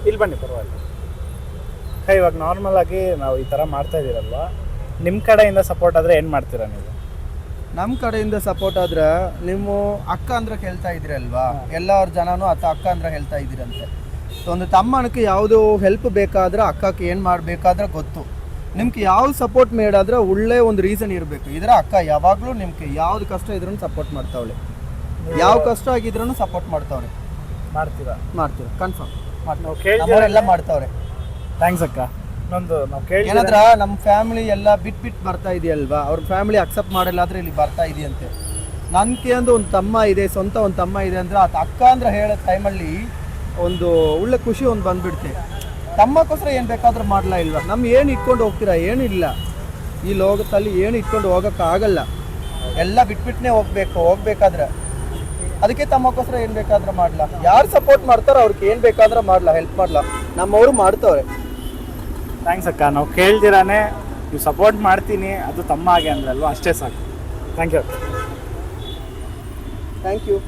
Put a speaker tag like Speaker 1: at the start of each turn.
Speaker 1: ಇಲ್ಲಿ ಬನ್ನಿ ಪರವಾಗಿಲ್ಲ. ಇವಾಗ ನಾರ್ಮಲ್ ಆಗಿ ನಾವು ಈ ಥರ ಮಾಡ್ತಾ ಇದ್ದೀರಲ್ವಾ, ನಿಮ್ಮ ಕಡೆಯಿಂದ ಸಪೋರ್ಟ್ ಆದರೆ ಏನು ಮಾಡ್ತೀರಾ ನೀವು?
Speaker 2: ನಮ್ಮ ಕಡೆಯಿಂದ ಸಪೋರ್ಟ್ ಆದ್ರೆ ನೀವು ಅಕ್ಕ ಅಂದ್ರೆ ಹೇಳ್ತಾ ಇದ್ದೀರಿ ಅಲ್ವಾ, ಎಲ್ಲರ ಜನನೂ ಅಕ್ಕ ಅಂದ್ರೆ ಹೇಳ್ತಾ ಇದ್ದೀರಂತೆ. ಒಂದು ತಮ್ಮನಕ್ಕೆ ಯಾವುದು ಹೆಲ್ಪ್ ಬೇಕಾದ್ರೆ ಅಕ್ಕಕ್ಕೆ ಏನು ಮಾಡಬೇಕಾದ್ರೆ ಗೊತ್ತು. ನಿಮ್ಗೆ ಯಾವ್ದು ಸಪೋರ್ಟ್ ಮಾಡಾದ್ರೆ ಒಳ್ಳೆ ಒಂದು ರೀಸನ್ ಇರಬೇಕು. ಇದರ ಅಕ್ಕ ಯಾವಾಗಲೂ ನಿಮ್ಗೆ ಯಾವ್ದು ಕಷ್ಟ ಇದ್ರೂ ಸಪೋರ್ಟ್ ಮಾಡ್ತಾವಳೆ, ಯಾವ ಕಷ್ಟ ಆಗಿದ್ರೂ ಸಪೋರ್ಟ್ ಮಾಡ್ತಾವ್ರೆ.
Speaker 1: ಮಾಡ್ತೀರಾ
Speaker 2: ಕನ್ಫರ್ಮ್
Speaker 1: ಎಲ್ಲ
Speaker 2: ಮಾಡ್ತಾವ್ರೆ.
Speaker 1: ಥ್ಯಾಂಕ್ಸ್ ಅಕ್ಕ. ಇನ್ನೊಂದು ನಾವು ಕೇಳಿ
Speaker 2: ಏನಾದ್ರ ನಮ್ಮ ಫ್ಯಾಮಿಲಿ ಎಲ್ಲ ಬಿಟ್ಟು ಬರ್ತಾ ಇದೆಯಲ್ವಾ, ಅವ್ರ ಫ್ಯಾಮಿಲಿ ಅಕ್ಸೆಪ್ಟ್ ಮಾಡಿಲ್ಲಾದ್ರೆ ಇಲ್ಲಿ ಬರ್ತಾ ಇದೆಯಂತೆ. ನನಗೆ ಅಂದು ಒಂದು ತಮ್ಮ ಇದೆ, ಸ್ವಂತ ಒಂದು ತಮ್ಮ ಇದೆ ಅಂದ್ರೆ ಅದು ಅಕ್ಕ ಅಂದ್ರೆ ಹೇಳೋ ಟೈಮಲ್ಲಿ ಒಂದು ಒಳ್ಳೆ ಖುಷಿ ಒಂದು ಬಂದ್ಬಿಡುತ್ತೆ. ತಮ್ಮಕ್ಕೋಸ್ಕರ ಏನು ಬೇಕಾದ್ರೂ ಮಾಡಲ್ಲ ಇಲ್ವಾ? ನಮ್ಮ ಏನು ಇಟ್ಕೊಂಡು ಹೋಗ್ತೀರಾ? ಏನಿಲ್ಲ ಈ ಲೋಕದಲ್ಲಿ, ಏನು ಇಟ್ಕೊಂಡು ಹೋಗೋಕ್ಕಾಗಲ್ಲ. ಎಲ್ಲ ಬಿಟ್ಬಿಟ್ಟನೆ ಹೋಗ್ಬೇಕಾದ್ರೆ ಅದಕ್ಕೆ ತಮ್ಮಕ್ಕೋಸ್ಕರ ಏನು ಬೇಕಾದ್ರೂ ಮಾಡಲ್ಲ. ಯಾರು ಸಪೋರ್ಟ್ ಮಾಡ್ತಾರೋ ಅವ್ರಿಗೆ ಏನು ಬೇಕಾದ್ರೂ ಮಾಡಲ್ಲ, ಹೆಲ್ಪ್ ಮಾಡಲ್ಲ. ನಮ್ಮವರು ಮಾಡ್ತವ್ರೆ.
Speaker 1: ಥ್ಯಾಂಕ್ಸ್ ಅಕ್ಕ. ನಾವು ಕೇಳ್ದಿರಾನೆ ನೀವು ಸಪೋರ್ಟ್ ಮಾಡ್ತೀನಿ, ಅದು ತಮ್ಮ ಹಾಗೆ ಅಂದ್ರಲ್ವ, ಅಷ್ಟೇ ಸಾಕು. Thank you.
Speaker 2: Thank you.